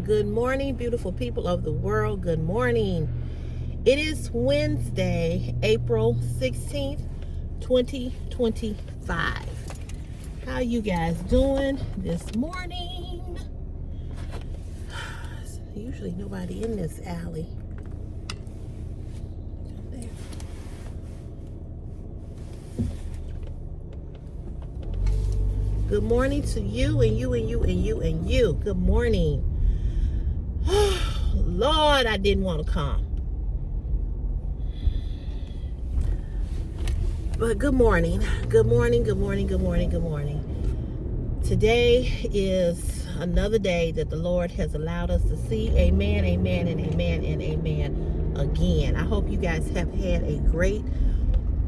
Good morning, beautiful people of the world. Good morning. It is Wednesday, April 16th, 2025. How you guys doing this morning? Usually nobody in this alley. Good morning to you and you and you and you and you. Good morning. Lord, I didn't want to come. But good morning. Good morning, good morning, good morning, good morning. Today is another day that the Lord has allowed us to see. Amen, amen, and amen, and amen again. I hope you guys have had a great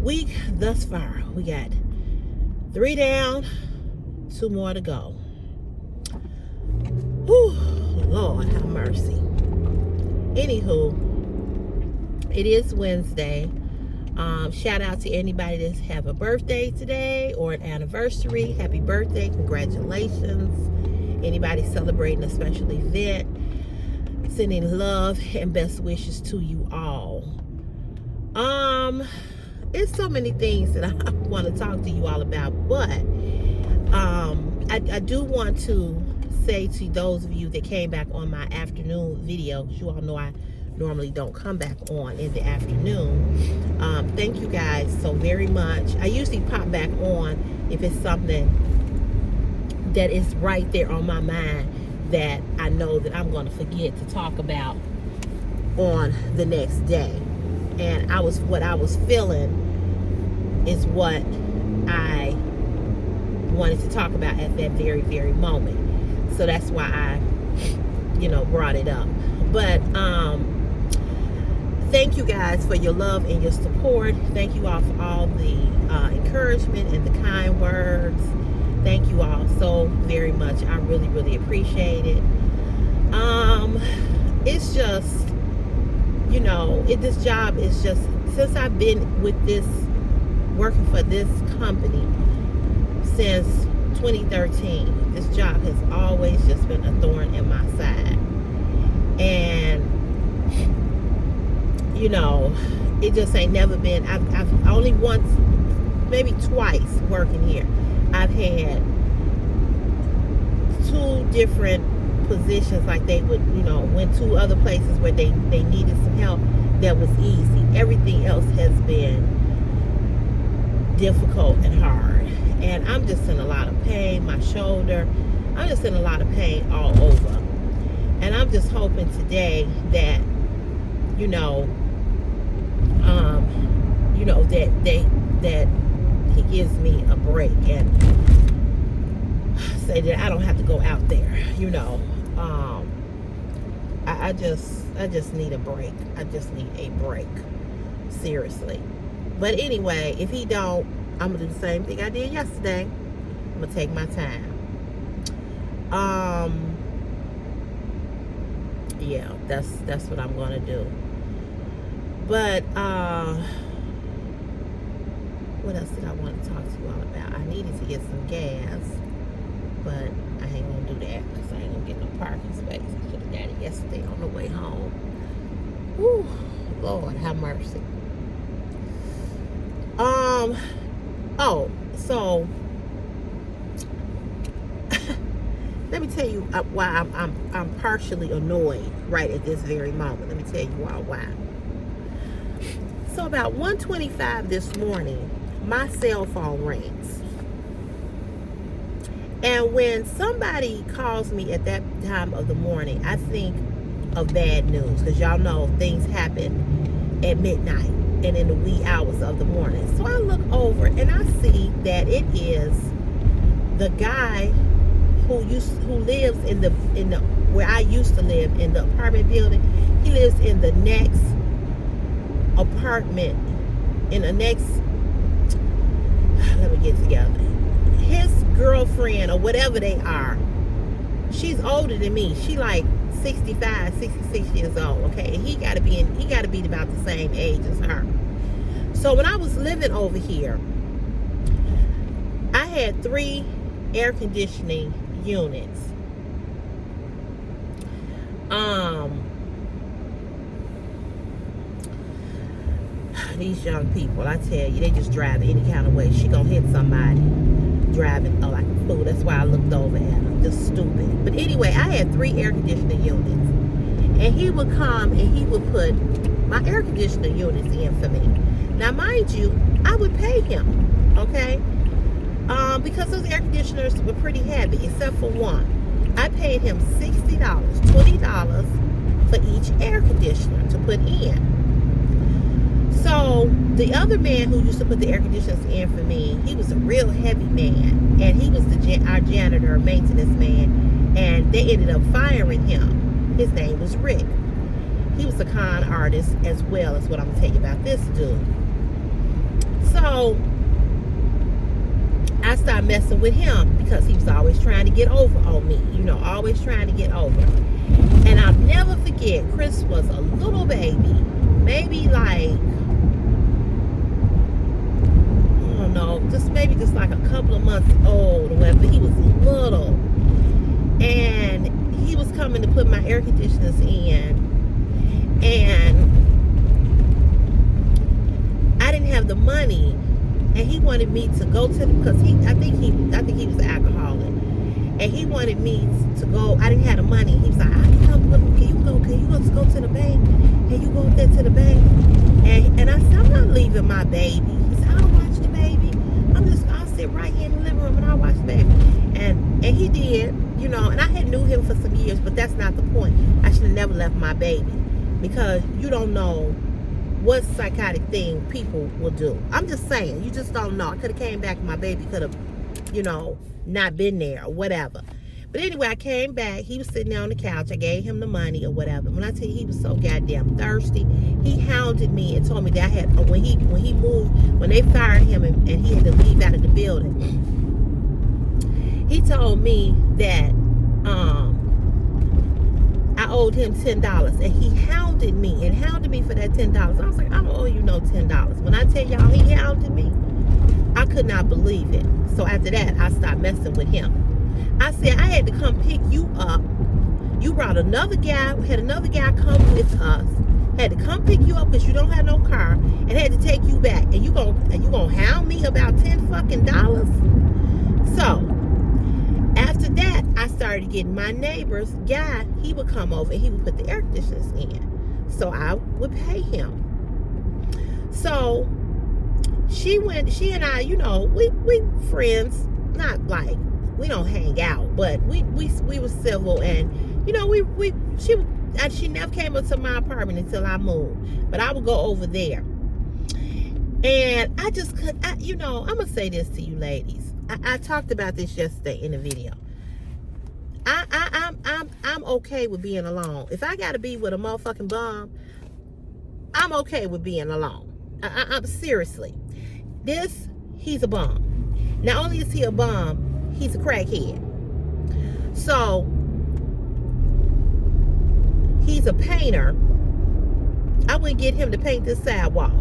week thus far. We got 3 down, 2 more to go. Whew, Lord have mercy. Anywho, it is Wednesday. Shout out to anybody that have a birthday today or an anniversary. Happy birthday, congratulations. Anybody celebrating a special event, sending love and best wishes to you all. It's so many things that I want to talk to you all about, but I do want to say to those of you that came back on my afternoon video, you all know I normally don't come back on in the afternoon. Thank you guys so very much. I usually pop back on if it's something that is right there on my mind that I know that I'm going to forget to talk about on the next day. And what I was feeling is what I wanted to talk about at that very, very moment. So that's why I, brought it up. But thank you guys for your love and your support. Thank you all for all the encouragement and the kind words. Thank you all so very much. I really, really appreciate it. It's just, this job is just, since I've been with working for this company since 2013, this job has always just been a thorn in my side. And it just ain't never been. I've only once, maybe twice working here, I've had 2 different positions. Like they would, went to other places where they needed some help. That was easy. Everything else has been difficult and hard. And I'm just in a lot of pain. My shoulder, I'm just in a lot of pain all over. And I'm just hoping today that, that he gives me a break and say that I don't have to go out there. I just need a break. I just need a break, seriously. But anyway, if he don't, I'm gonna do the same thing I did yesterday. I'm gonna take my time. Yeah, that's what I'm gonna do. But what else did I want to talk to you all about? I needed to get some gas, but I ain't gonna do that because I ain't gonna get no parking space. I should have got it yesterday on the way home. Whew, Lord have mercy. So let me tell you why I'm partially annoyed right at this very moment. Let me tell you all why. So about 1:25 this morning, my cell phone rings. And when somebody calls me at that time of the morning, I think of bad news, because y'all know things happen at midnight and in the wee hours of the morning. So I look over and I see that it is the guy who lives in the where I used to live, in the apartment building. He lives in the next apartment, in the next, let me get together. His girlfriend or whatever they are, she's older than me. She like 65, 66 years old, okay? And he got to be about the same age as her. So when I was living over here, I had 3 air conditioning units. These young people, I tell you, they just drive any kind of way. She gonna hit somebody driving like a fool. That's why I looked over at her. Just stupid. But anyway, I had 3 air conditioning units. And he would come and he would put my air conditioning units in for me. Now, mind you, I would pay him, okay? Because those air conditioners were pretty heavy, except for one. I paid him $60, $20 for each air conditioner to put in. So the other man who used to put the air conditioners in for me, he was a real heavy man, and he was our janitor, maintenance man, and they ended up firing him. His name was Rick. He was a con artist as well, as what I'm gonna tell you about this dude. So I started messing with him because he was always trying to get over on me, you know, always trying to get over. And I'll never forget, Chris was a little baby, maybe like, maybe just like a couple of months old or whatever. He was little, and he was coming to put my air conditioners in, and I didn't have the money, and he wanted me to go to because I think he was an alcoholic, and he wanted me to go. I didn't have the money. He was like, "I can come. Can you go to the bank? Can you go up there to the bank?" And I said, "I'm not leaving my baby." He said, "I'll watch the baby. I'll sit right here in the living room and I'll watch the baby." And he did, you know, and I had knew him for some years, but that's not the point. I should have never left my baby, because you don't know what psychotic thing people will do. I'm just saying, you just don't know. I could have came back and my baby could have, you know, not been there or whatever. But anyway, I came back. He was sitting there on the couch. I gave him the money or whatever. When I tell you, he was so goddamn thirsty. He hounded me and told me that I had, when he moved, when they fired him and he had to leave out of the building, he told me that I owed him $10, and he hounded me for that $10. I was like, I don't owe you no $10. When I tell y'all he hounded me, I could not believe it. So after that, I stopped messing with him. I said, I had to come pick you up. You brought another guy, had another guy come with us, had to come pick you up because you don't have no car, and had to take you back. And you gonna hound me about $10 fucking dollars? So after that, I started getting my neighbor's guy. He would come over and he would put the air conditioners in, so I would pay him. So she and I, you know, we friends, not like we don't hang out, but we were civil, and you know, she never came up to my apartment until I moved, but I would go over there, and I just could, you know, I'm gonna say this to you ladies. I talked about this yesterday in a video. I'm okay with being alone. If I gotta be with a motherfucking bum, I'm okay with being alone. I'm seriously. He's a bum. Not only is he a bum, he's a crackhead. So he's a painter. I wouldn't get him to paint this sidewalk.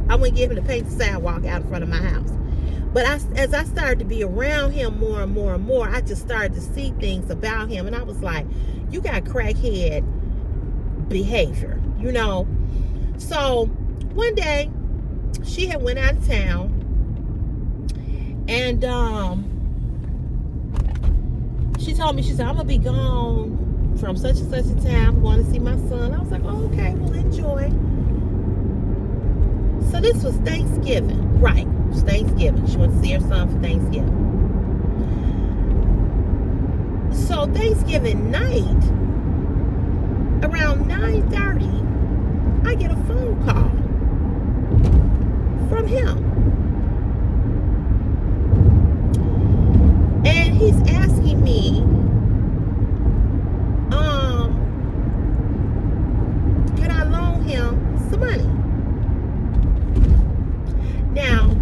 I wouldn't get him to paint the sidewalk out in front of my house. But as I started to be around him more and more and more, I just started to see things about him, and I was like, you got crackhead behavior, you know. So one day she had went out of town, and she told me, she said, I'm gonna be gone from such and such a time. I'm going to see my son. I was like, oh, okay, well, enjoy. So this was Thanksgiving, right? It was Thanksgiving. She went to see her son for Thanksgiving. So Thanksgiving night, around 9:30, I get a phone call from him. And he's asking me, can I loan him some money? Now,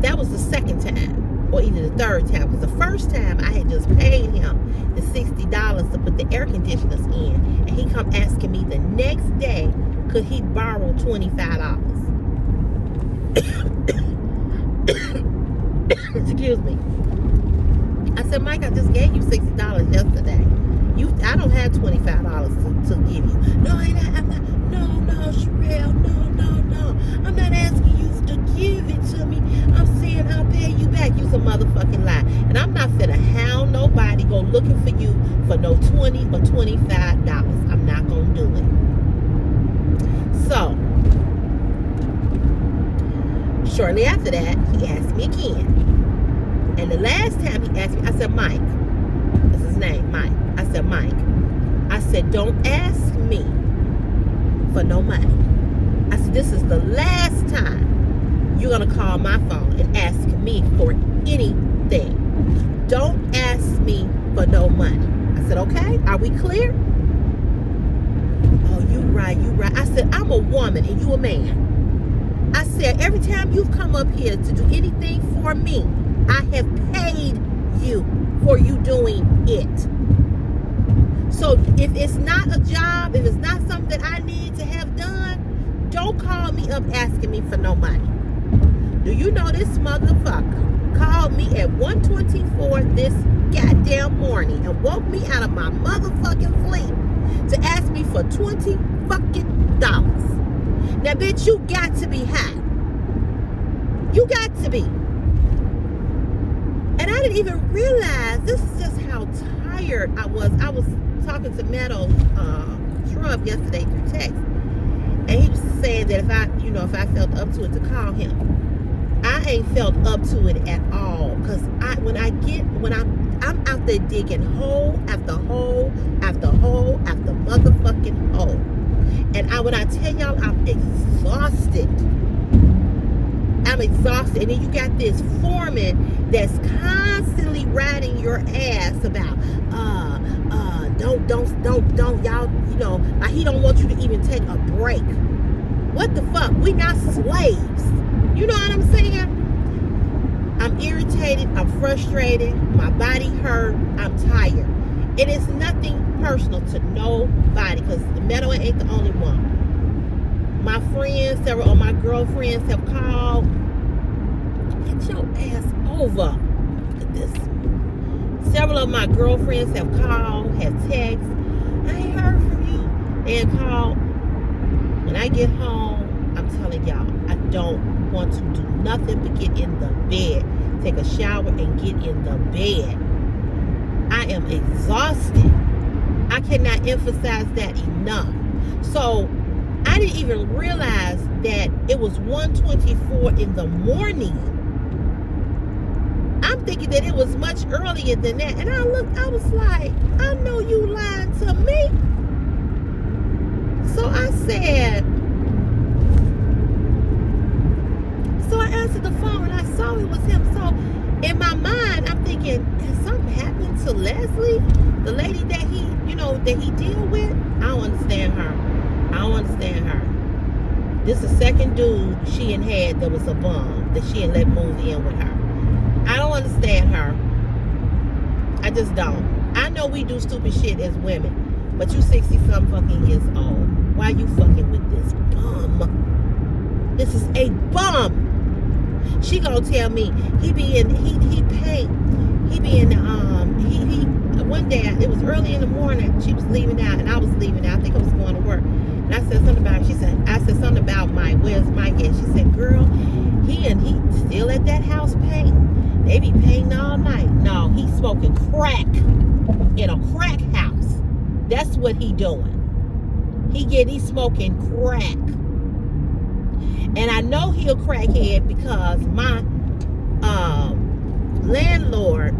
that was the second time, or either the third time, because the first time I had just paid him the $60 to put the air conditioners in, and he come asking me the next day, could he borrow $25? Excuse me. I said, Mike, I just gave you $60 yesterday. I don't have $25 to give you. No, I'm not. No, Sherelle. No. I'm not asking you to give it to me. I'm saying I'll pay you back. You's a motherfucking lie. And I'm not finna hound nobody go looking for you for no $20 or $25. I'm not gonna do it. So, shortly after that, he asked me again. And the last time he asked me, I said, Mike. That's his name, Mike. I said, Mike. I said, don't ask me for no money. I said, this is the last time you're going to call my phone and ask me for anything. Don't ask me for no money. I said, okay, are we clear? Oh, you right. I said, I'm a woman and you a man. I said, every time you've come up here to do anything for me, I have paid you for you doing it. So if it's not a job, if it's not something that I need to have done, don't call me up asking me for no money. Do you know this motherfucker called me at 1:24 this goddamn morning and woke me out of my motherfucking sleep to ask me for $20 fucking dollars. Now, bitch, you got to be high. You got to be. And I didn't even realize, this is just how tired I was. I was talking to Meadow Shrub yesterday through text. And he was saying that if I felt up to it to call him. I ain't felt up to it at all. Because I'm out there digging hole after hole after hole after motherfucking hole. And when I tell y'all I'm exhausted. I'm exhausted. And then you got this foreman that's constantly riding your ass about, don't, y'all, like he don't want you to even take a break. What the fuck? We not slaves. You know what I'm saying? I'm irritated. I'm frustrated. My body hurt. I'm tired. It is nothing personal to nobody because the Meadow ain't the only one. My friends, several of my girlfriends have called. Get your ass over. Look at this. Several of my girlfriends have called, have texted. I ain't heard from you. They have called. When I get home, I'm telling y'all, I don't want to do nothing but get in the bed. Take a shower and get in the bed. I am exhausted. I cannot emphasize that enough. So, I didn't even realize that it was 1:24 in the morning. I'm thinking that it was much earlier than that. And I was like, I know you lied to me. So I answered the phone and I saw it was him. So in my mind, I'm thinking, has something happened to Leslie? The lady that he deal with? I don't understand her. This is the second dude she had that was a bum that she let move in with her. I don't understand her. I just don't. I know we do stupid shit as women, but you 60-something fucking years old. Why you fucking with this bum? This is a bum. She gonna tell me one day, it was early in the morning, she was leaving out and I was leaving out. I think I was going to work. And I said something about, I said something about where's Mike at? She said, girl, he still at that house painting. They be painting all night. No, he's smoking crack in a crack house. That's what he doing. He's smoking crack. And I know he a crackhead because my landlord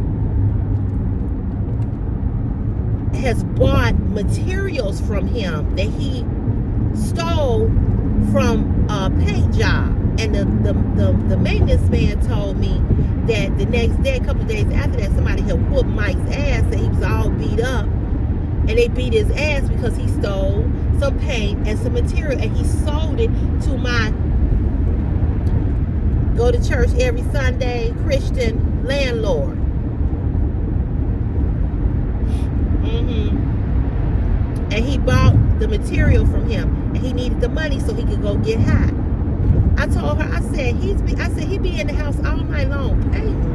has bought materials from him that he stole from a paint job. And the maintenance man told me that the next day, a couple of days after that, somebody had whooped Mike's ass and he was all beat up. And they beat his ass because he stole some paint and some material and he sold it to my go to church every Sunday Christian landlord. And he bought the material from him and he needed the money so he could go get high. I told her, I said he be in the house all night long painting.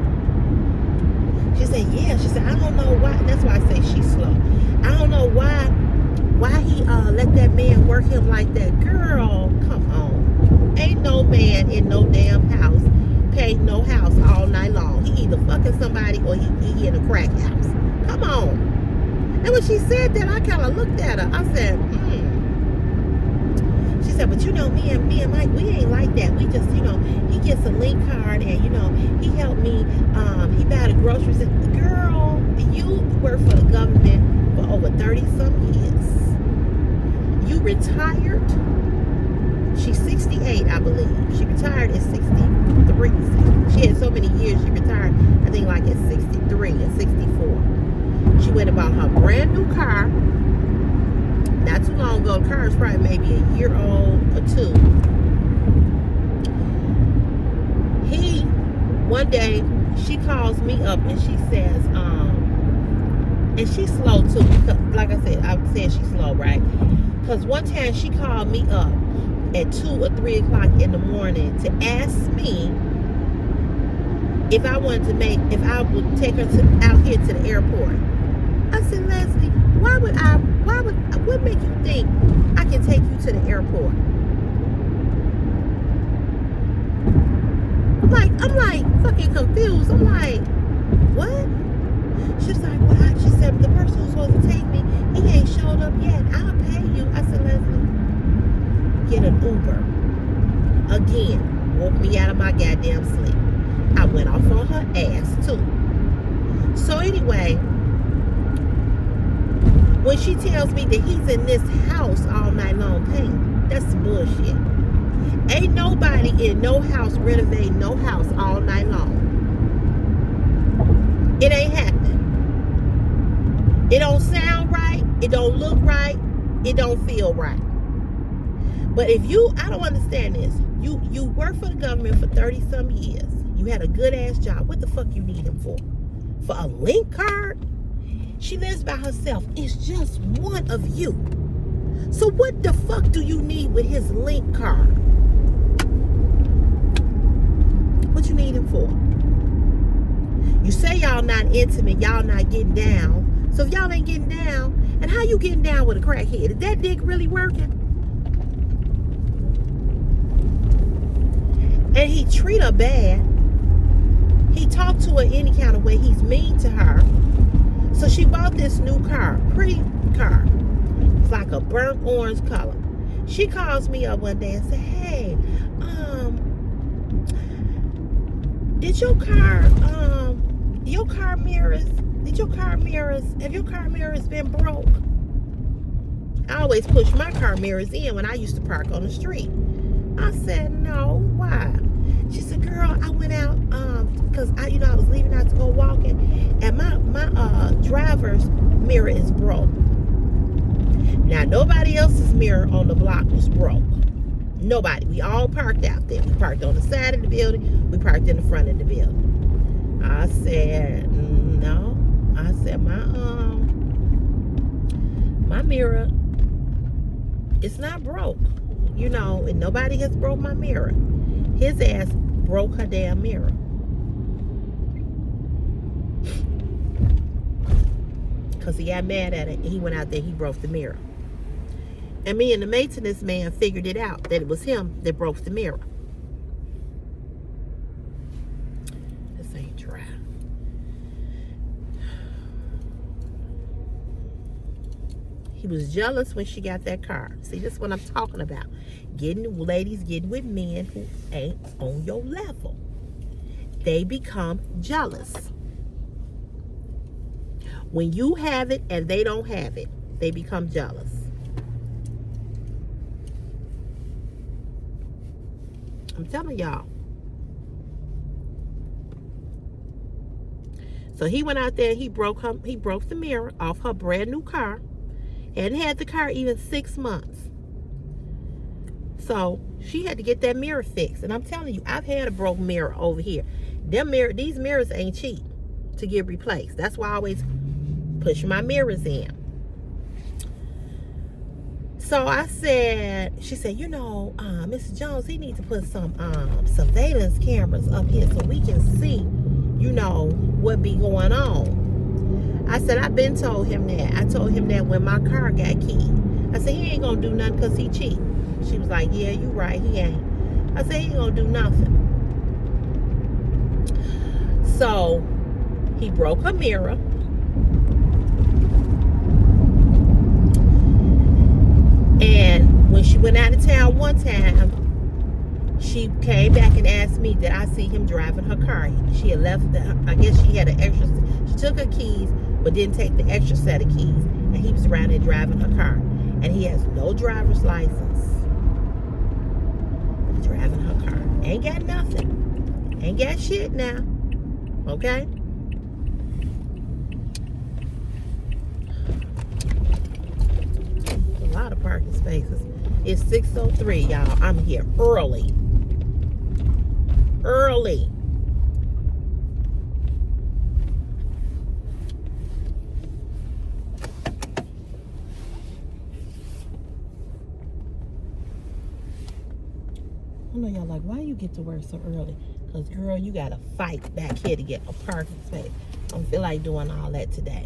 She said, yeah. She said, I don't know why. That's why I say she's slow. I don't work him like that. Girl, come on. Ain't no man in no damn house paid no house all night long. He either fucking somebody or he in a crack house. Come on. And when she said that, I kind of looked at her. I said, She said, but you know, me and Mike, we ain't like that. We just, you know, he gets a link card and, you know, he helped me, he buy the groceries. Girl, you work for the government for over 30-some years. You retired. She's 68, I believe. She retired at 63. She had so many years. She retired, I think, like at 63 and 64. She went and bought her brand new car. Not too long ago. The car is probably maybe a year old or two. One day, she calls me up and she says, and she's slow too. Like I said she's slow, right? Because one time she called me up at 2 or 3 o'clock in the morning to ask me if I would take her out here to the airport. I said, Leslie, what make you think I can take you to the airport? I'm like fucking confused. I'm like, what? She's like, well, she said, the person who's supposed to take me, he ain't showed up yet. I'll pay you. I said, Leslie, get an Uber. Again, woke me out of my goddamn sleep. I went off on her ass too. So anyway, when she tells me that he's in this house all night long paying, that's bullshit. Ain't nobody in no house renovating no house all night long. It ain't happening. It don't sound right. It don't look right. It don't feel right. But I don't understand this. You work for the government for 30-some years. You had a good ass job. What the fuck you need him for? For a link card? She lives by herself. It's just one of you. So what the fuck do you need with his link card? What you need him for? You say y'all not intimate, y'all not getting down. So if y'all ain't getting down, and how you getting down with a crackhead? Is that dick really working? And he treat her bad. He talked to her any kind of way. He's mean to her. So she bought this new car, pretty car. It's like a burnt orange color. She calls me up one day and said, hey, have your car mirrors been broke? I always push my car mirrors in when I used to park on the street. I said, no, why? She said, girl, I went out, because I was leaving out to go walking, and my driver's mirror is broke. Now, nobody else's mirror on the block was broke. Nobody. We all parked out there. We parked on the side of the building. We parked in the front of the building. I said, no. I said, my mirror, it's not broke. And nobody has broke my mirror. His ass broke her damn mirror. Because he got mad at it and he went out there, he broke the mirror. And me and the maintenance man figured it out that it was him that broke the mirror. This ain't dry. He was jealous when she got that car. See, this is what I'm talking about. Ladies getting with men who ain't on your level. They become jealous. When you have it and they don't have it, they become jealous. I'm telling y'all. So he went out there and he broke the mirror off her brand new car. Hadn't had the car even 6 months. So she had to get that mirror fixed. And I'm telling you, I've had a broke mirror over here. These mirrors ain't cheap to get replaced. That's why I always push my mirrors in. So she said, Mr. Jones, he needs to put some surveillance cameras up here so we can see, what be going on. I said, I've been told him that. I told him that when my car got keyed. I said, he ain't gonna do nothing because he cheat. She was like, yeah, you right, he ain't. I said, he ain't gonna do nothing. So he broke her mirror. And when she went out of town one time, she came back and asked me, did I see him driving her car? She had left, I guess she had an extra, she took her keys, but didn't take the extra set of keys. And he was around there driving her car. And he has no driver's license. He's driving her car. Ain't got nothing. Ain't got shit now. Okay? A lot of parking spaces. It's 6:03, y'all. I'm here early. Early. I know y'all like, why you get to work so early? Because, girl, you got to fight back here to get a parking space. I don't feel like doing all that today.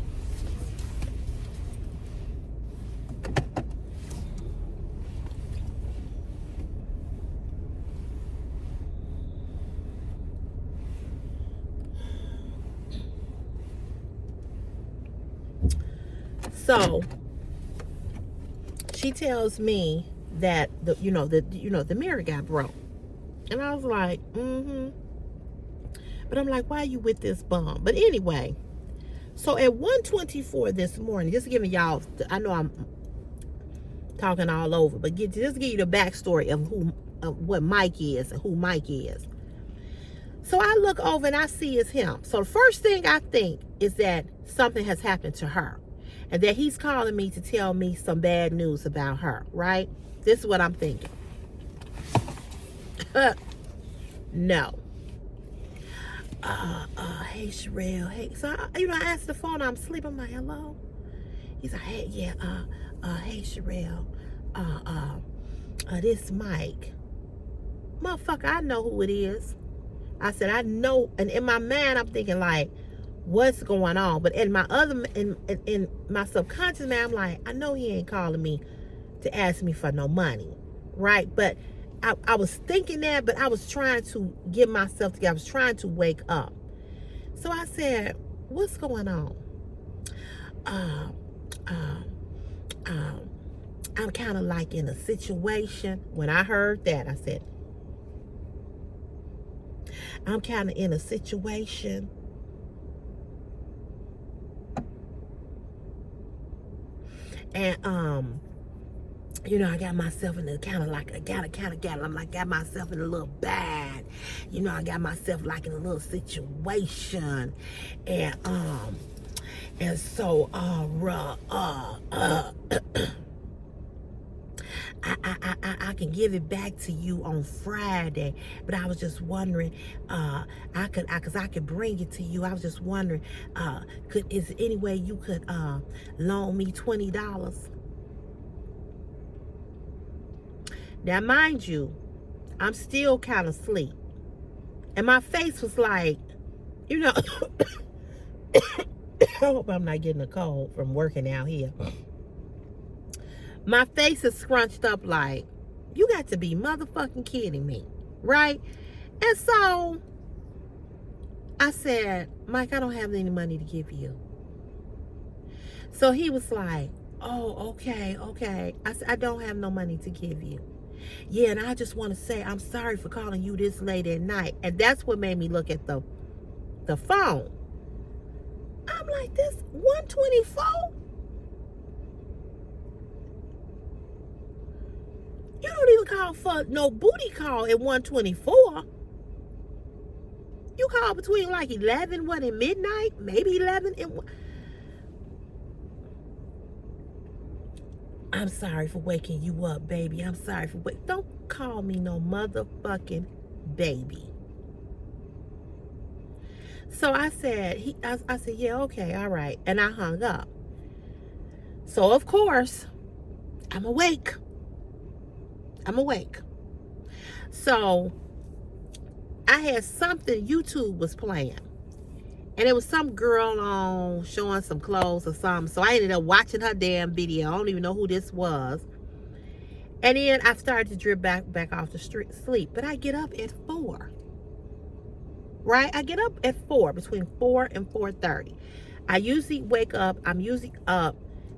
So she tells me that the mirror got broke, and I was like, but I'm like, why are you with this bum? But anyway, so at 1:24 this morning, just giving y'all, I know I'm talking all over, but just give you the backstory of what Mike is and who Mike is. So I look over and I see it's him. So the first thing I think is that something has happened to her, and that he's calling me to tell me some bad news about her, right? This is what I'm thinking. No. Hey, Sherelle. Hey. So, I answered the phone. I'm asleep. I'm like, hello? He's like, hey, yeah, hey, Sherelle. This Mike. Motherfucker, I know who it is. I said, I know. And in my mind, I'm thinking, like, what's going on? But in my in my subconscious mind, I'm like, I know he ain't calling me to ask me for no money, right? But I was thinking that, but I was trying to get myself together. I was trying to wake up. So I said, what's going on? I'm kind of like in a situation. When I heard that, I said, I'm kind of in a situation. And I got myself in a kind of like, got myself in a little bad. I got myself like in a little situation. And so I can give it back to you on Friday, but I was just wondering, cause I could bring it to you. I was just wondering, is there any way you could loan me $20? Now, mind you, I'm still kind of asleep, and my face was like, I hope I'm not getting a cold from working out here. My face is scrunched up like, you got to be motherfucking kidding me, right? And so I said, Mike, I don't have any money to give you. So he was like, oh, okay. I said, I don't have no money to give you. Yeah, and I just want to say I'm sorry for calling you this late at night. And that's what made me look at the phone. I'm like, this 124? You don't even call for no booty call at 124. You call between like 11, and midnight? Maybe 11 and 1. I'm sorry for waking you up, baby. I'm sorry for don't call me no motherfucking baby. So I said, I said, yeah, okay, all right. And I hung up. So of course, I'm awake. So I had something, YouTube was playing. And it was some girl on showing some clothes or something. So I ended up watching her damn video. I don't even know who this was. And then I started to drift back off the street sleep. But I get up at 4. Right? I get up at 4, between 4 and 4:30. I usually wake up. I'm usually up.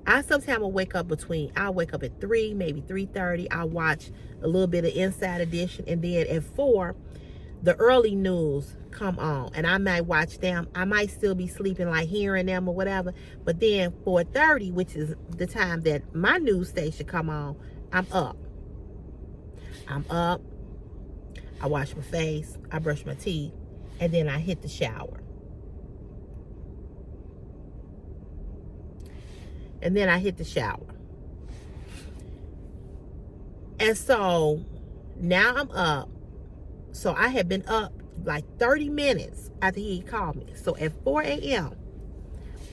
I sometimes will wake up I'll wake up at 3, maybe 3:30. I'll watch a little bit of Inside Edition. And then at 4, the early news come on. And I might watch them. I might still be sleeping, like hearing them or whatever. But then 4:30, which is the time that my news station come on, I'm up. I wash my face. I brush my teeth. And then I hit the shower. And so now I'm up. So I had been up like 30 minutes after he called me. So at 4 a.m.,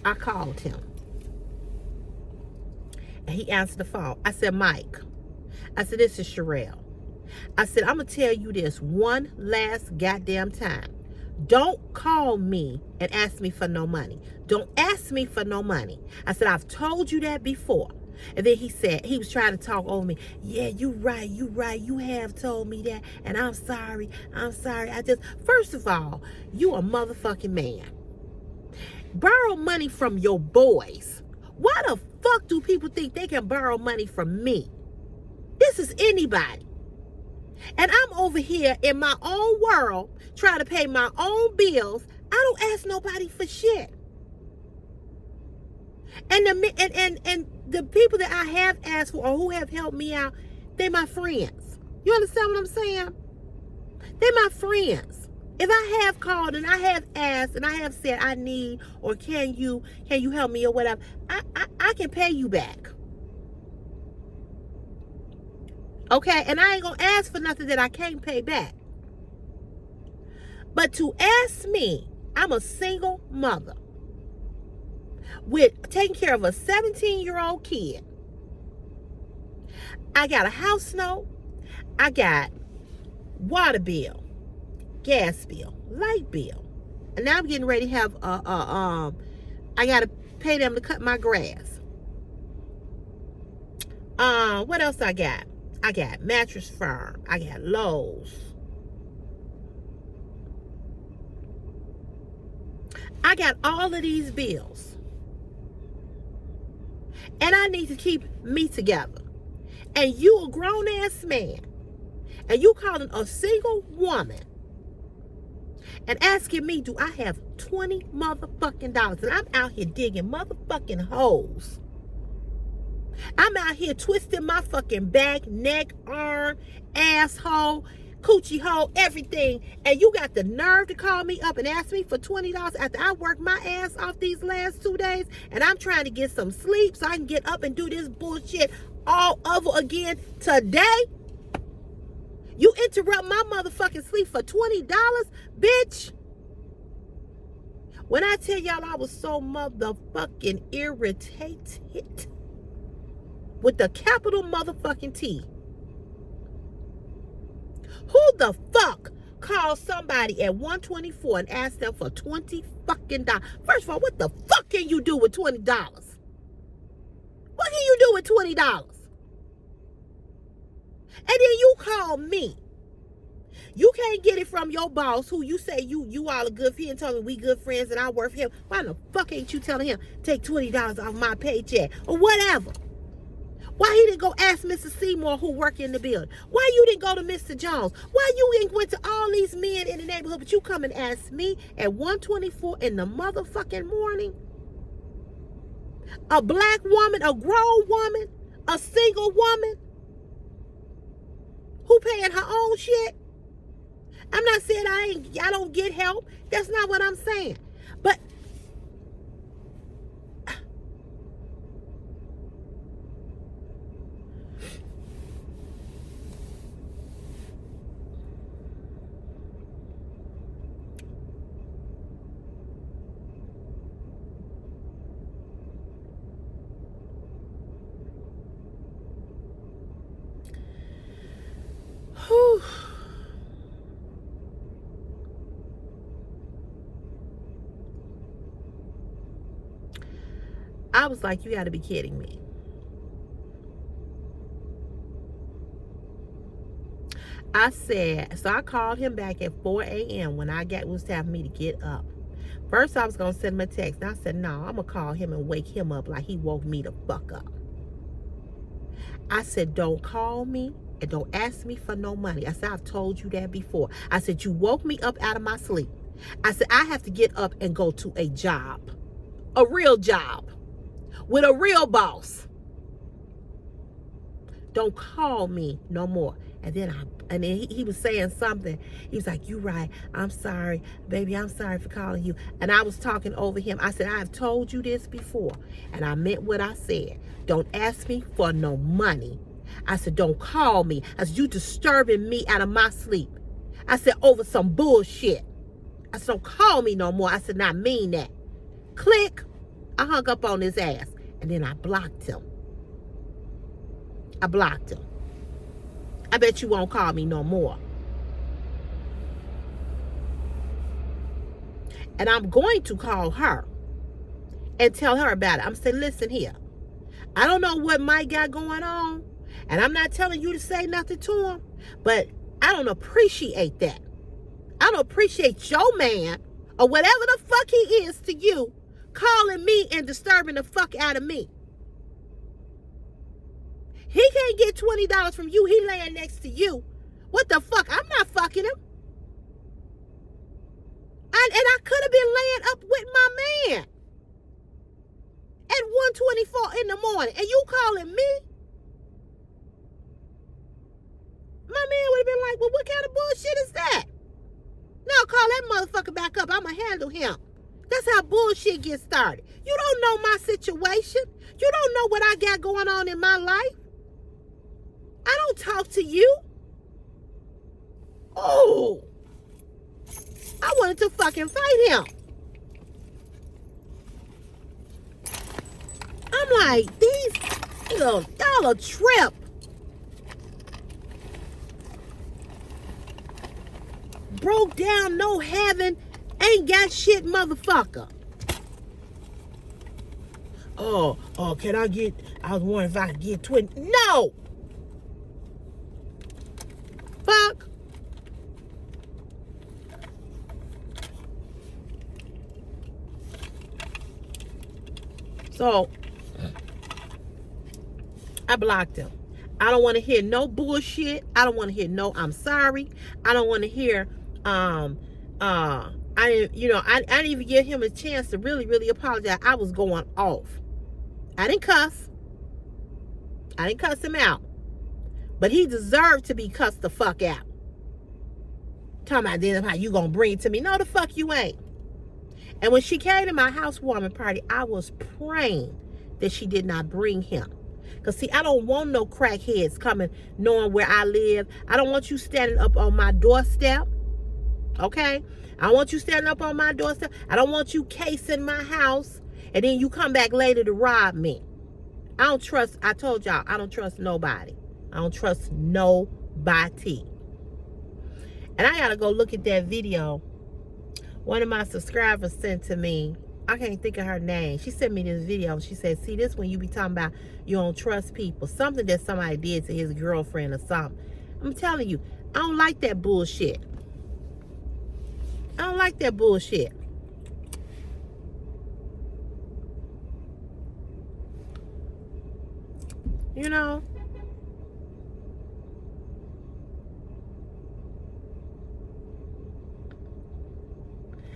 I called him. And he answered the phone. I said, Mike. I said, this is Sherelle. I said, I'm going to tell you this one last goddamn time. Don't call me and ask me for no money. Don't ask me for no money. I said, I've told you that before. And then he said, he was trying to talk over me. Yeah, you right. You have told me that. And I'm sorry. First of all, you a motherfucking man. Borrow money from your boys. Why the fuck do people think they can borrow money from me? This is anybody. And I'm over here in my own world trying to pay my own bills. I don't ask nobody for shit. And the people that I have asked for or who have helped me out, they my friends. You understand what I'm saying? They my friends. If I have called and I have asked and I have said I need or can you help me or whatever, I can pay you back. Okay, and I ain't gonna ask for nothing that I can't pay back. But to ask me, I'm a single mother with taking care of a 17-year-old kid. I got a house note. I got water bill, gas bill, light bill, and now I'm getting ready to have I gotta pay them to cut my grass. What else I got? I got Mattress Firm. I got Lowe's. I got all of these bills. And I need to keep me together. And you a grown-ass man. And you calling a single woman. And asking me, do I have $20 motherfucking dollars? And I'm out here digging motherfucking holes. I'm out here twisting my fucking back, neck, arm, asshole, coochie hole, everything. And you got the nerve to call me up and ask me for $20 after I worked my ass off these last 2 days. And I'm trying to get some sleep so I can get up and do this bullshit all over again today. You interrupt my motherfucking sleep for $20, bitch. When I tell y'all I was so motherfucking irritated. With the capital motherfucking T. Who the fuck calls somebody at 124 and asks them for $20 fucking dollars? First of all, what the fuck can you do with $20? What can you do with $20? And then you call me. You can't get it from your boss who you say you all are good. He and told me we good friends and I work for him. Why the fuck ain't you telling him take $20 off my paycheck or whatever? Why he didn't go ask Mr. Seymour who work in the building? Why you didn't go to Mr. Jones? Why you ain't went to all these men in the neighborhood, but you come and ask me at 124 in the motherfucking morning? A black woman, a grown woman, a single woman who paying her own shit? I'm not saying I don't get help. That's not what I'm saying. But whew. I was like, you got to be kidding me. I said, so I called him back at 4 a.m. when was time for me to get up. First, I was going to send him a text. And I said, no, I'm going to call him and wake him up like he woke me the fuck up. I said, don't call me and don't ask me for no money. I said, I've told you that before. I said, you woke me up out of my sleep. I said, I have to get up and go to a job. A real job. With a real boss. Don't call me no more. And then he was saying something. He was like, you right. I'm sorry. Baby, I'm sorry for calling you. And I was talking over him. I said, I've told you this before. And I meant what I said. Don't ask me for no money. I said, don't call me. I said, you disturbing me out of my sleep. I said, over some bullshit. I said, don't call me no more. I said, I mean that. Click. I hung up on his ass. And then I blocked him. I blocked him. I bet you won't call me no more. And I'm going to call her and tell her about it. I'm saying, listen here. I don't know what Mike got going on. And I'm not telling you to say nothing to him. But I don't appreciate that. I don't appreciate your man or whatever the fuck he is to you calling me and disturbing the fuck out of me. He can't get $20 from you. He laying next to you. What the fuck? I'm not fucking him. And I could have been laying up with my man at 1:24 in the morning. And you calling me? My man would have been like, well, what kind of bullshit is that? Now call that motherfucker back up. I'ma handle him. That's how bullshit gets started. You don't know my situation. You don't know what I got going on in my life. I don't talk to you. Oh. I wanted to fucking fight him. I'm like, y'all a trip. Broke down, no having, ain't got shit motherfucker. Oh, can I was wondering if I could get 20. No! Fuck. So, I blocked him. I don't want to hear no bullshit. I don't want to hear no I'm sorry. I don't want to hear I didn't even give him a chance to really, really apologize. I was going off. I didn't cuss. I didn't cuss him out. But he deserved to be cussed the fuck out. Talking about then how you gonna bring it to me. No, the fuck you ain't. And when she came to my housewarming party, I was praying that she did not bring him. Because, see, I don't want no crackheads coming knowing where I live. I don't want you standing up on my doorstep. Okay? I don't want you standing up on my doorstep. I don't want you casing my house. And then you come back later to rob me. I told y'all, I don't trust nobody. I don't trust nobody. And I got to go look at that video one of my subscribers sent to me. I can't think of her name. She sent me this video. She said, see, this when you be talking about you don't trust people. Something that somebody did to his girlfriend or something. I'm telling you, I don't like that bullshit. I don't like that bullshit. You know?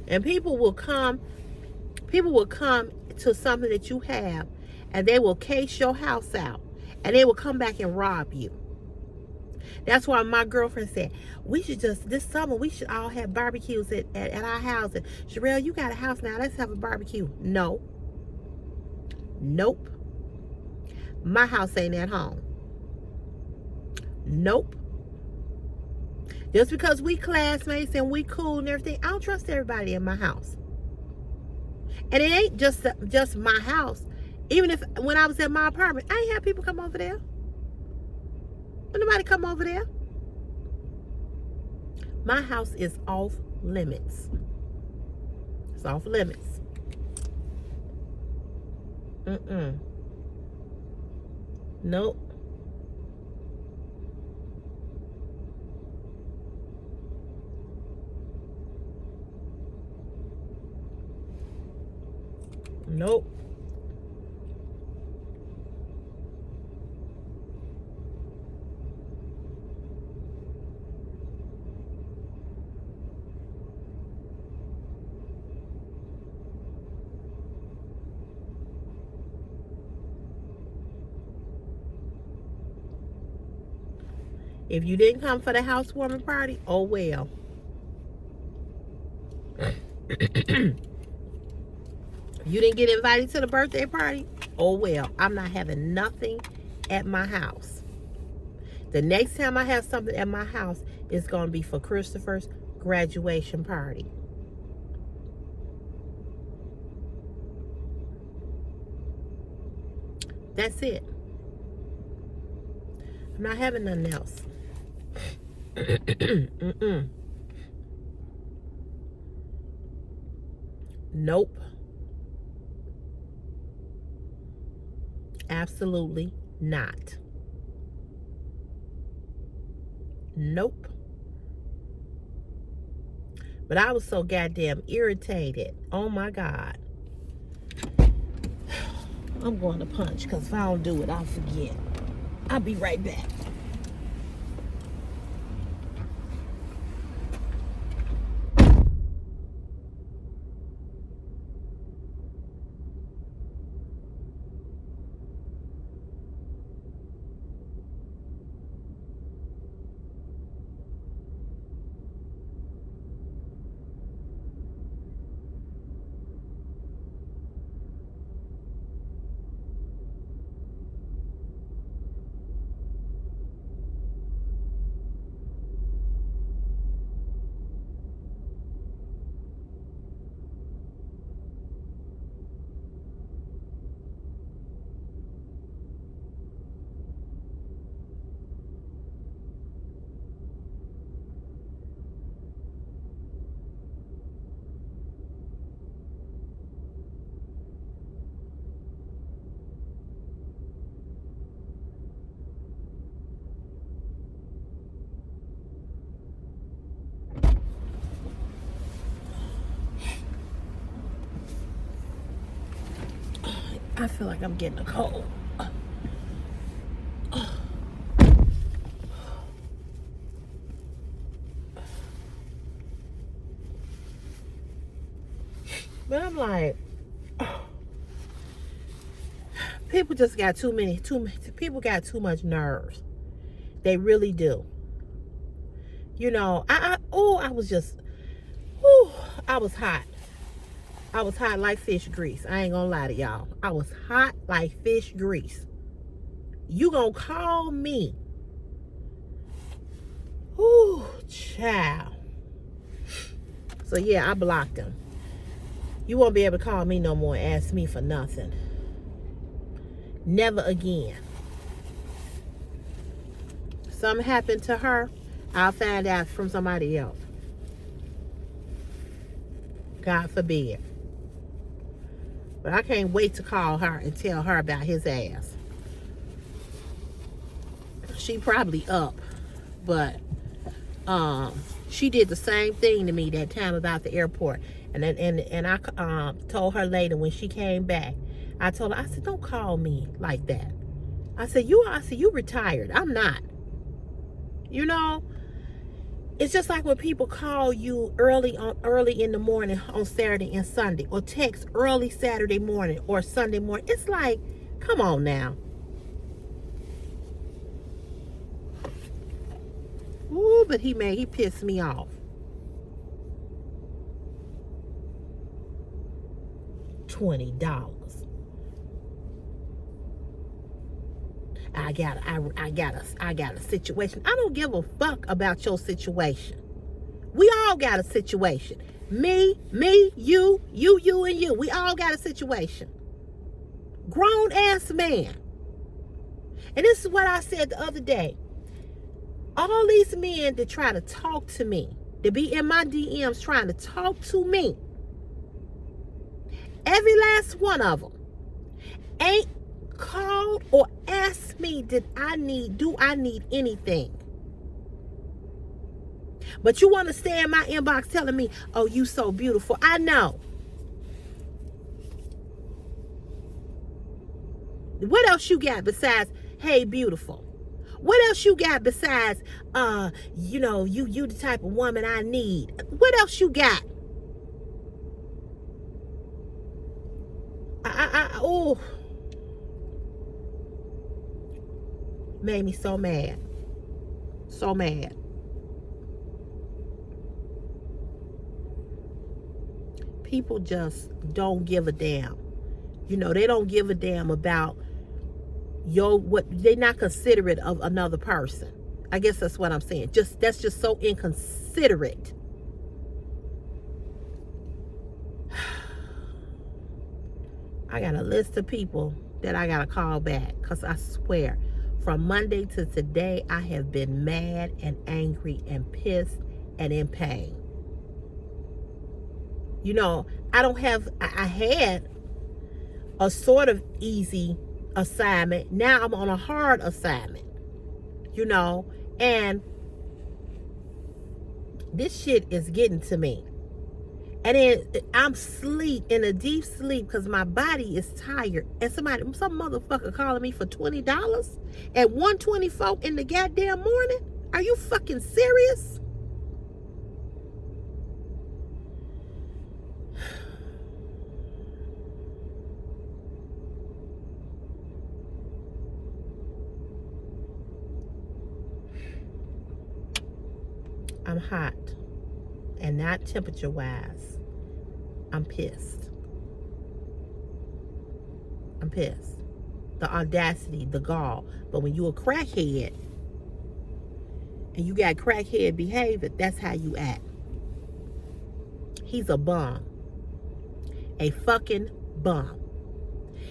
And people will come to something that you have, and they will case your house out, and they will come back and rob you. That's why my girlfriend said, this summer, we should all have barbecues at our house. And Sherelle, you got a house now, let's have a barbecue. No. Nope. My house ain't at home. Nope. Just because we classmates and we cool and everything, I don't trust everybody in my house. And it ain't just my house. Even when I was at my apartment, I ain't had people come over there. Nobody come over there. My house is off limits. It's off limits. Nope. Nope. If you didn't come for the housewarming party, oh well. You didn't get invited to the birthday party, oh well. I'm not having nothing at my house. The next time I have something at my house, it's going to be for Christopher's graduation party. That's it. I'm not having nothing else. Nope. Absolutely not. Nope. But I was so goddamn irritated. Oh my God. I'm going to punch because if I don't do it, I'll forget. I'll be right back. I feel like I'm getting a cold. But I'm like, people just got too many people got too much nerves. They really do. You know, I was just, I was hot. I was hot like fish grease. I ain't gonna lie to y'all. I was hot like fish grease. You gonna call me? Ooh, child. So yeah, I blocked him. You won't be able to call me no more and ask me for nothing. Never again. Something happened to her, I'll find out from somebody else. God forbid. But I can't wait to call her and tell her about his ass. She probably up, but she did the same thing to me that time about the airport. And I told her later when she came back, I told her, I said, don't call me like that. I said, you retired. I'm not. You know, it's just like when people call you early in the morning on Saturday and Sunday, or text early Saturday morning or Sunday morning. It's like, come on now. Ooh, but he pissed me off. $20. I got a situation. I don't give a fuck about your situation. We all got a situation. Me, you, and you. We all got a situation. Grown ass man. And this is what I said the other day. All these men that try to talk to me, to be in my DMs trying to talk to me, every last one of them ain't called or asked me, do I need anything? But you want to stay in my inbox telling me, oh, you so beautiful. I know. What else you got besides, hey, beautiful? What else you got besides, you the type of woman I need? What else you got? Oh, made me so mad. So mad. People just don't give a damn. They don't give a damn about they're not considerate of another person. I guess that's what I'm saying. That's just so inconsiderate. I got a list of people that I gotta call back, because I swear, from Monday to today, I have been mad and angry and pissed and in pain. I had a sort of easy assignment. Now I'm on a hard assignment, and this shit is getting to me. And then I'm in a deep sleep because my body is tired. And some motherfucker calling me for $20 at 1:24 in the goddamn morning. Are you fucking serious? I'm hot, and not temperature wise. I'm pissed. The audacity, the gall. But when you a crackhead and you got crackhead behavior, that's how you act. He's a bum. A fucking bum.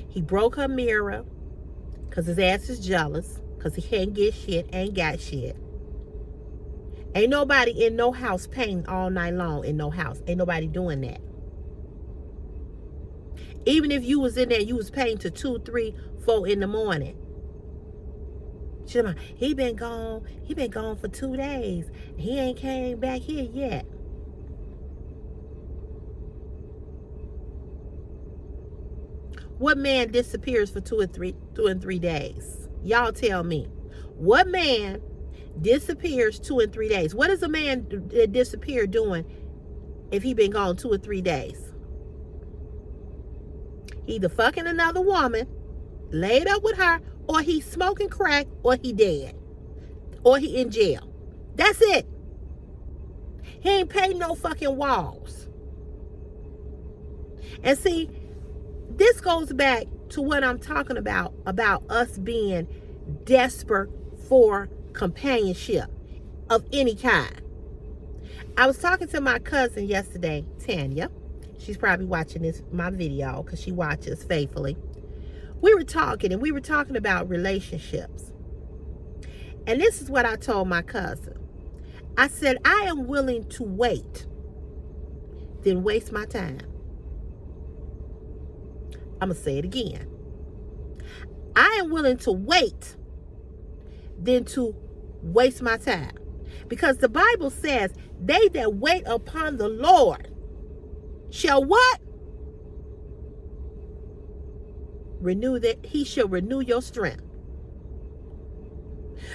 He broke her mirror because his ass is jealous, because he can't get shit, ain't got shit. Ain't nobody in no house painting all night long in no house. Ain't nobody doing that. Even if you was in there, you was painting to 2, 3, 4 in the morning. He been gone for 2 days. He ain't came back here yet. What man disappears for 2 and 3 days? Y'all tell me. What man disappears 2 and 3 days? What is a man that disappear doing if he been gone 2 or 3 days? He either fucking another woman, laid up with her, or he smoking crack, or he dead, or he in jail. That's it. He ain't paid no fucking walls. And see, this goes back to what I'm talking about us being desperate for companionship of any kind. I was talking to my cousin yesterday, Tanya. She's probably watching my video because she watches faithfully. We were talking about relationships. And this is what I told my cousin. I said, I am willing to wait than waste my time. I'm going to say it again. I am willing to wait than to waste my time. Because the Bible says, they that wait upon the Lord shall what? He shall renew your strength.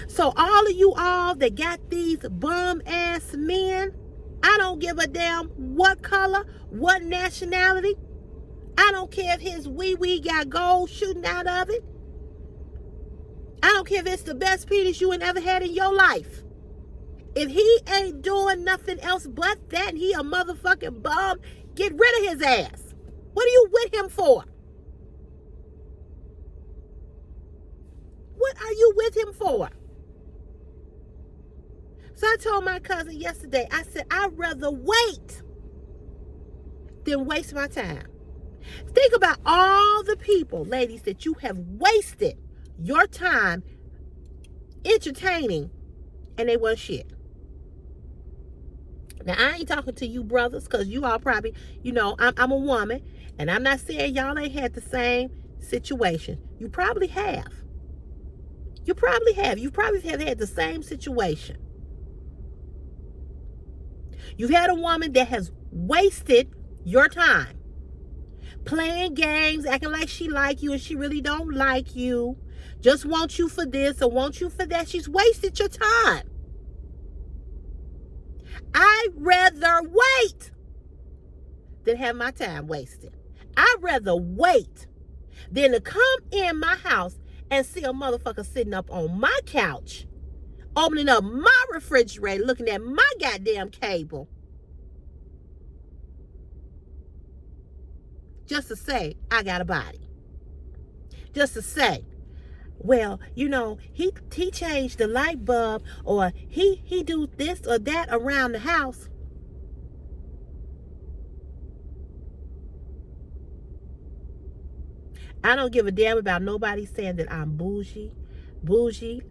So all of you all that got these bum ass men, I don't give a damn what color, what nationality. I don't care if his wee got gold shooting out of it. I don't care if it's the best penis you ever had in your life. If he ain't doing nothing else but that, and he a motherfucking bum, get rid of his ass. What are you with him for? What are you with him for? So I told my cousin yesterday, I said, I'd rather wait than waste my time. Think about all the people, ladies, that you have wasted your time entertaining, and they weren't shit. Now, I ain't talking to you brothers, because you all probably, I'm a woman, and I'm not saying y'all ain't had the same situation. You probably have. You probably have. You probably have had the same situation. You've had a woman that has wasted your time. Playing games, acting like she like you and she really don't like you. Just wants you for this or wants you for that. She's wasted your time. I'd rather wait than have my time wasted. I'd rather wait than to come in my house and see a motherfucker sitting up on my couch, opening up my refrigerator, looking at my goddamn cable, just to say I got a body. Just to say, well, you know, he changed the light bulb, or he do this or that around the house. I don't give a damn about nobody saying that I'm bougie.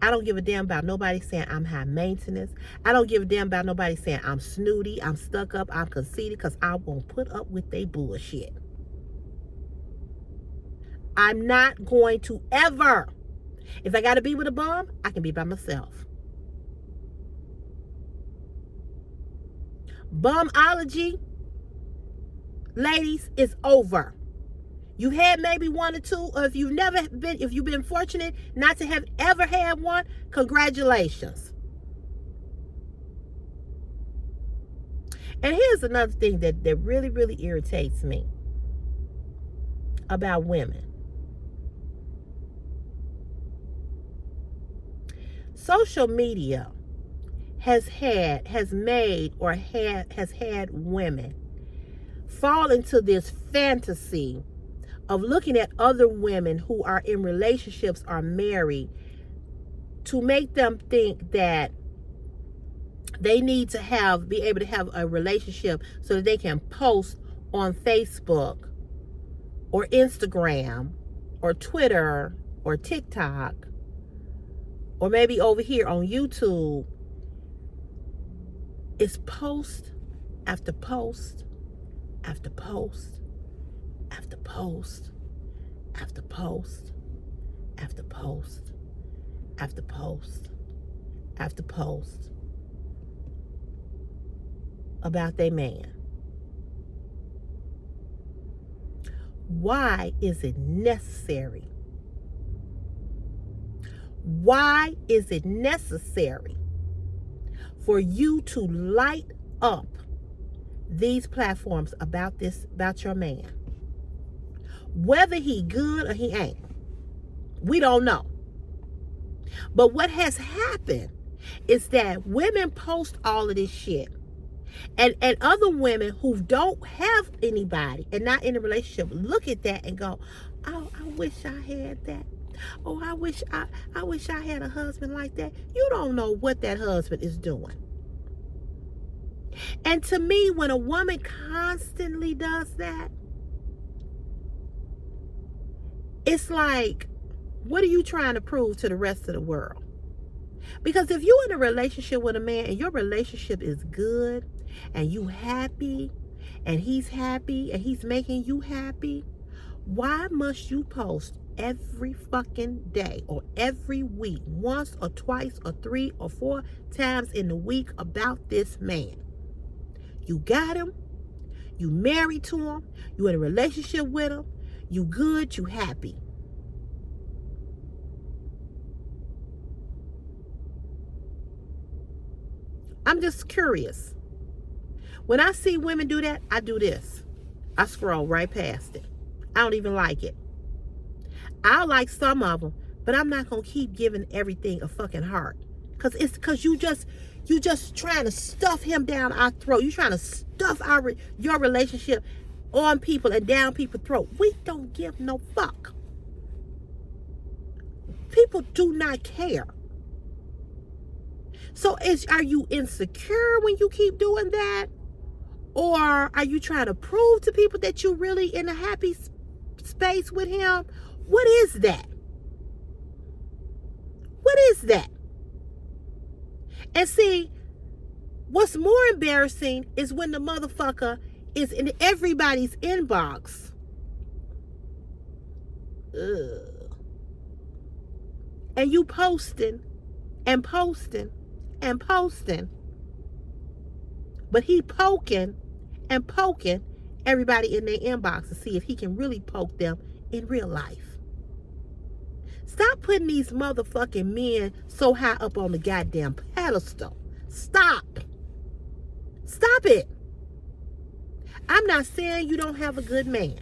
I don't give a damn about nobody saying I'm high maintenance. I don't give a damn about nobody saying I'm snooty, I'm stuck up, I'm conceited, because I won't put up with their bullshit. I'm not going to ever. If I got to be with a bum, I can be by myself. Bumology, ladies, is over. You had maybe one or two, or if you've been fortunate not to have ever had one, congratulations. And here's another thing that really, really irritates me about women. Social media has had women fall into this fantasy of looking at other women who are in relationships or married to make them think that they need to be able to have a relationship so that they can post on Facebook or Instagram or Twitter or TikTok, or maybe over here on YouTube. It's post after post after post after post after post after post after post after post about their man. Why is it necessary? Why is it necessary for you to light up these platforms about your man? Whether he good or he ain't, we don't know. But what has happened is that women post all of this shit, and other women who don't have anybody and not in a relationship look at that and go, oh, I wish I had that. Oh, I wish I had a husband like that. You don't know what that husband is doing. And to me, when a woman constantly does that, it's like, what are you trying to prove to the rest of the world? Because if you're in a relationship with a man and your relationship is good and you happy and he's happy and he's making you happy, why must you post every fucking day or every week, once or twice or 3 or 4 times in the week about this man? You got him, you married to him, you in a relationship with him, you good, you happy. I'm just curious. When I see women do that, I do this. I scroll right past it. I don't even like it. I like some of them, but I'm not going to keep giving everything a fucking heart. Because you just trying to stuff him down our throat. You trying to stuff your relationship on people and down people's throat. We don't give no fuck. People do not care. So are you insecure when you keep doing that? Or are you trying to prove to people that you're really in a happy space with him? What is that? What is that? And see, what's more embarrassing is when the motherfucker is in everybody's inbox Ugh. And you posting and posting and posting. But he poking and poking everybody in their inbox to see if he can really poke them in real life. Stop putting these motherfucking men so high up on the goddamn pedestal. Stop. Stop it. I'm not saying you don't have a good man.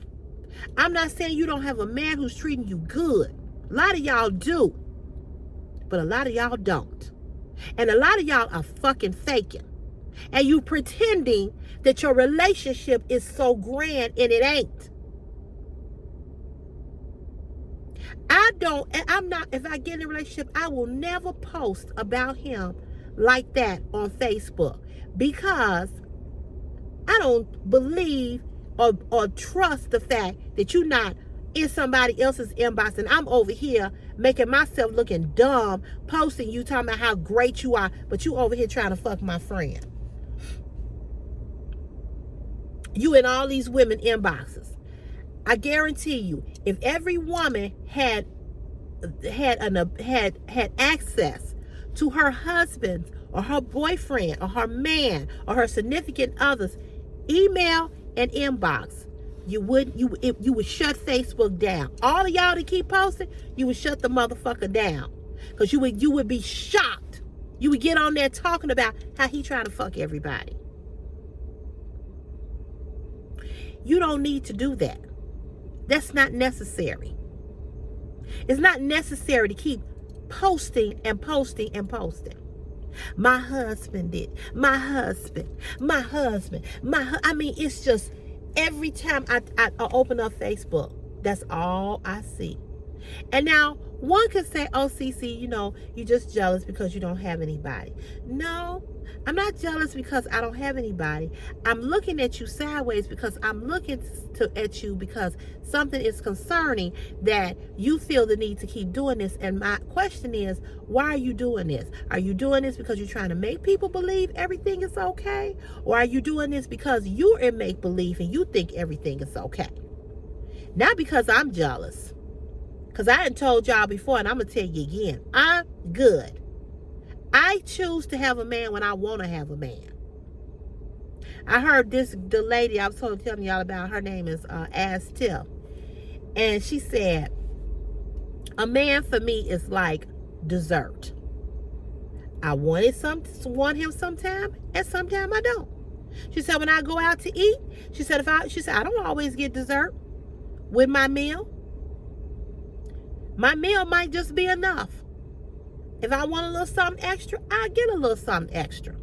I'm not saying you don't have a man who's treating you good. A lot of y'all do. But a lot of y'all don't. And a lot of y'all are fucking faking. And you pretending that your relationship is so grand and it ain't. If I get in a relationship, I will never post about him like that on Facebook because I don't believe or trust the fact that you're not in somebody else's inbox and I'm over here making myself looking dumb, posting you talking about how great you are, but you over here trying to fuck my friend. You in all these women inboxes. I guarantee you, if every woman had access to her husband's or her boyfriend or her man or her significant other's email and inbox, you would shut Facebook down. All of y'all that keep posting, you would shut the motherfucker down, because you would be shocked. You would get on there talking about how he trying to fuck everybody. You don't need to do that. That's not necessary. It's not necessary to keep posting and posting and posting. My husband did. My husband. I mean, it's just every time I open up Facebook, that's all I see. And now one could say, oh, Cece, you're just jealous because you don't have anybody. No, I'm not jealous because I don't have anybody. I'm looking at you sideways because I'm looking at you because something is concerning that you feel the need to keep doing this. And my question is, why are you doing this? Are you doing this because you're trying to make people believe everything is okay? Or are you doing this because you're in make-believe and you think everything is okay? Not because I'm jealous. Because I had told y'all before, and I'm going to tell you again, I'm good. I choose to have a man when I want to have a man. I heard the lady I was telling y'all about, her name is Ass Tiff. And she said, a man for me is like dessert. I want him sometime, and sometime I don't. She said, when I go out to eat, she said, I don't always get dessert with my meal. My meal might just be enough. If I want a little something extra, I get a little something extra.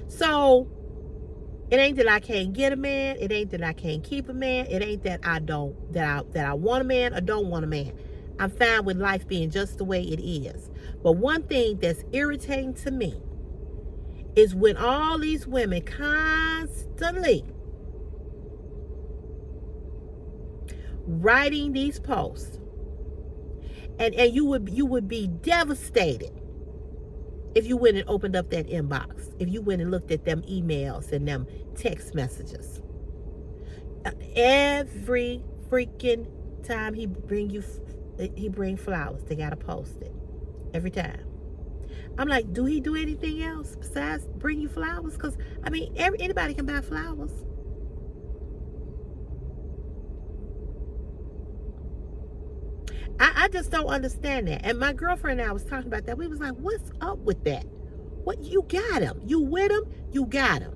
So it ain't that I can't get a man. It ain't that I can't keep a man. It ain't that I want a man or don't want a man. I'm fine with life being just the way it is. But one thing that's irritating to me is when all these women constantly writing these posts, and you would be devastated if you went and opened up that inbox, if you went and looked at them emails and them text messages. Every freaking time he bring flowers, they gotta post it. Every time. I'm like, do he do anything else besides bring you flowers? Because, I mean, anybody can buy flowers. I just don't understand that. And my girlfriend and I was talking about that. We was like, what's up with that? What, you got him. You with him, you got him.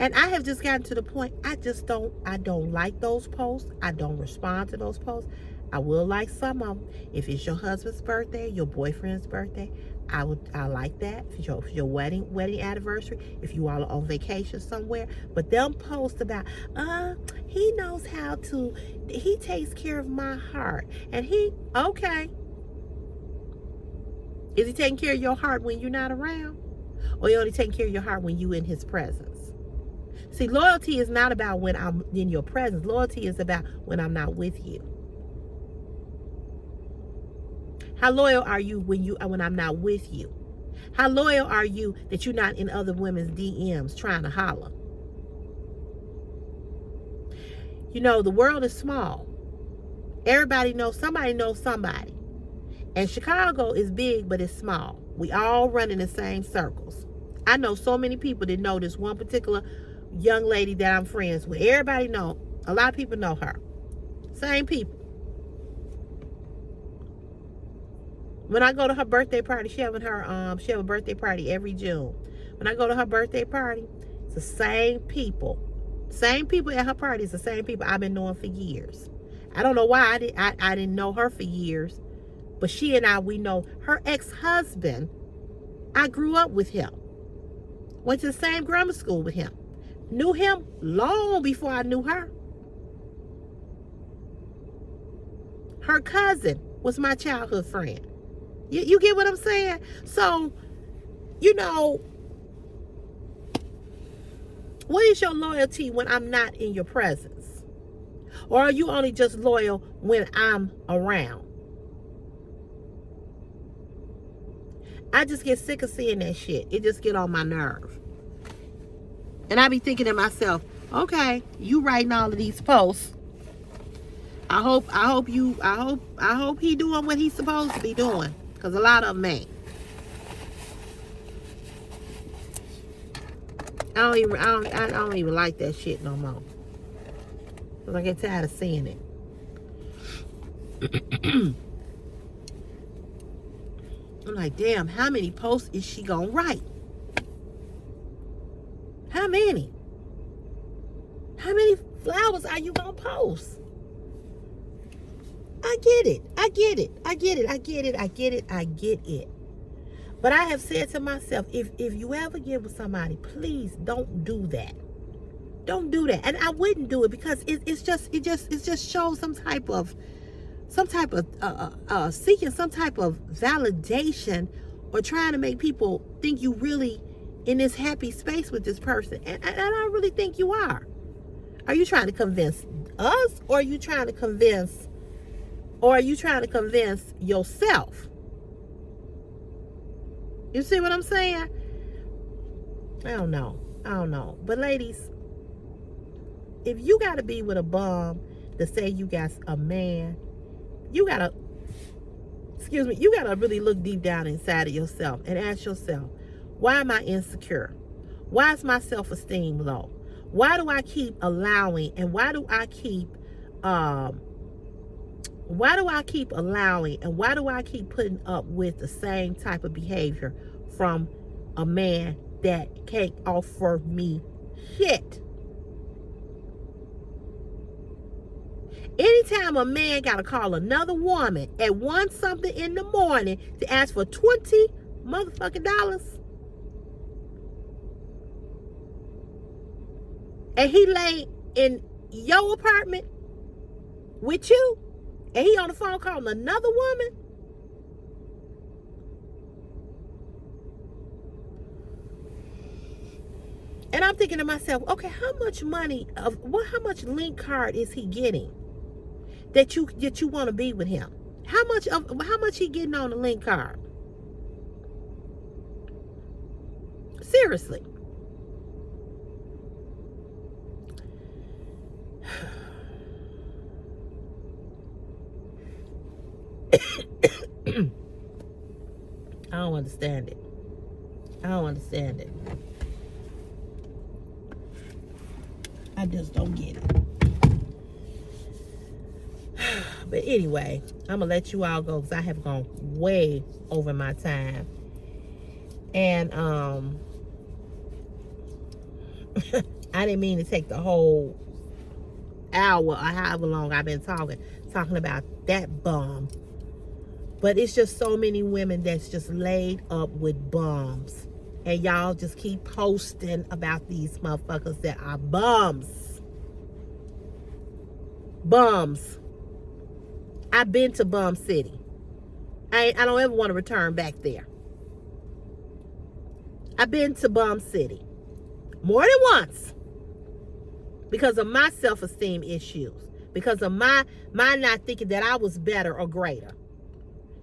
And I have just gotten to the point, I don't like those posts. I don't respond to those posts. I will like some of them. If it's your husband's birthday, your boyfriend's birthday, I like that. If it's your wedding anniversary, if you all are on vacation somewhere. But them posts about, he knows how to, he takes care of my heart. And okay. Is he taking care of your heart when you're not around? Or he only taking care of your heart when you in his presence? See, loyalty is not about when I'm in your presence. Loyalty is about when I'm not with you. How loyal are you when I'm not with you? How loyal are you that you're not in other women's DMs trying to holler? You know, the world is small. Everybody knows somebody. And Chicago is big, but it's small. We all run in the same circles. I know so many people that know this one particular young lady that I'm friends with. Everybody know. A lot of people know her. Same people. When I go to her birthday party, she have a birthday party every June. When I go to her birthday party, it's the same people. Same people at her party. It's the same people I've been knowing for years. I don't know why I didn't know her for years, but she and we know her ex-husband. I grew up with him. Went to the same grammar school with him. Knew him long before I knew her. Her cousin was my childhood friend. You get what I'm saying? So, you know, what is your loyalty when I'm not in your presence? Or are you only just loyal when I'm around? I just get sick of seeing that shit. It just get on my nerve. And I be thinking to myself, okay, you writing all of these posts. I hope he doing what he's supposed to be doing. Because a lot of them ain't. I don't even like that shit no more. Because I get tired of seeing it. I'm like, damn, how many posts is she gonna write? How many? How many flowers are you gonna post? I get it. But I have said to myself, if you ever get with somebody, please don't do that. Don't do that. And I wouldn't do it because it just shows some type of seeking some type of validation or trying to make people think you really in this happy space with this person. And I don't really think you are. Are you trying to convince us, or are you trying to convince yourself? You see what I'm saying? I don't know. But ladies, if you got to be with a bum to say you got a man, you got to really look deep down inside of yourself and ask yourself, why am I insecure? Why is my self-esteem low? Why do I keep allowing, and why do I keep putting up with the same type of behavior from a man that can't offer me shit? Anytime a man gotta call another woman at 1 something in the morning to ask for $20 motherfucking dollars, and he lay in your apartment with you, and he on the phone calling another woman, and I'm thinking to myself, okay, how much link card is he getting that you want to be with him? How much he getting on the link card? Seriously. I don't understand it. I just don't get it. But anyway, I'm gonna let you all go because I have gone way over my time. And I didn't mean to take the whole hour or however long I've been talking about that bum. But it's just so many women that's just laid up with bums. And y'all just keep posting about these motherfuckers that are bums. Bums. I've been to Bum City. I don't ever want to return back there. I've been to Bum City more than once because of my self-esteem issues, because of my not thinking that I was better or greater.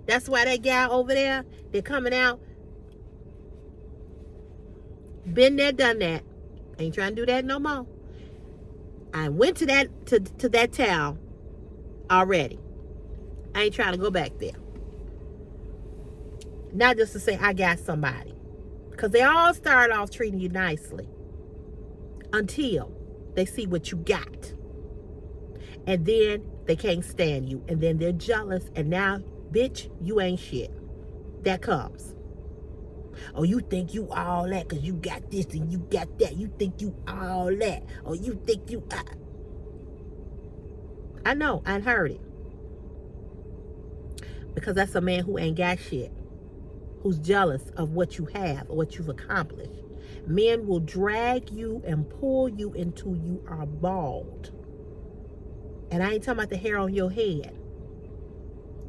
That's why that guy over there, they're coming out. Been there, done that. Ain't trying to do that no more. I went to that town already. I ain't trying to go back there. Not just to say I got somebody. Because they all start off treating you nicely. Until they see what you got. And then they can't stand you. And then they're jealous. And now, bitch, you ain't shit. That comes. Oh, you think you all that because you got this and you got that. You think you all that. Or you think you... I know. I heard it. Because that's a man who ain't got shit. Who's jealous of what you have or what you've accomplished. Men will drag you and pull you until you are bald. And I ain't talking about the hair on your head.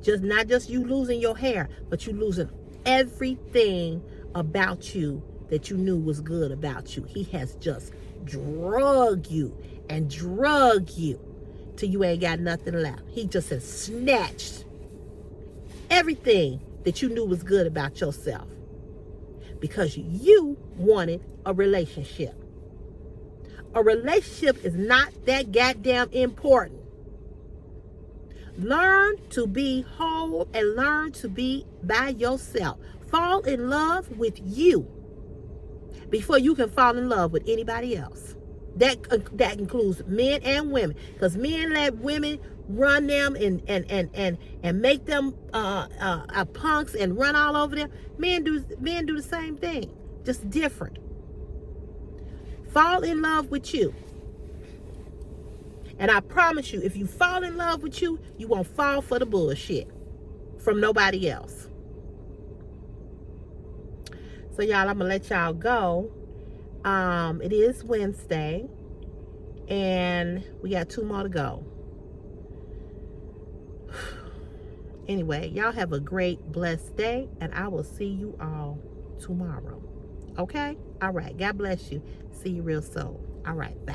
Not just you losing your hair, but you losing everything about you that you knew was good about you. He has just drug you and drug you till you ain't got nothing left. He just has snatched everything that you knew was good about yourself because you wanted a relationship. A relationship is not that goddamn important. Learn to be whole and learn to be by yourself. Fall in love with you before you can fall in love with anybody else. That includes men and women, because men let women run them and make them punks and run all over them. Men do the same thing, just different. Fall in love with you. And I promise you, if you fall in love with you, you won't fall for the bullshit from nobody else. So y'all, I'm gonna let y'all go. It is Wednesday, and we got 2 more to go. Anyway, y'all have a great, blessed day, and I will see you all tomorrow. Okay? All right. God bless you. See you real soon. All right. Bye.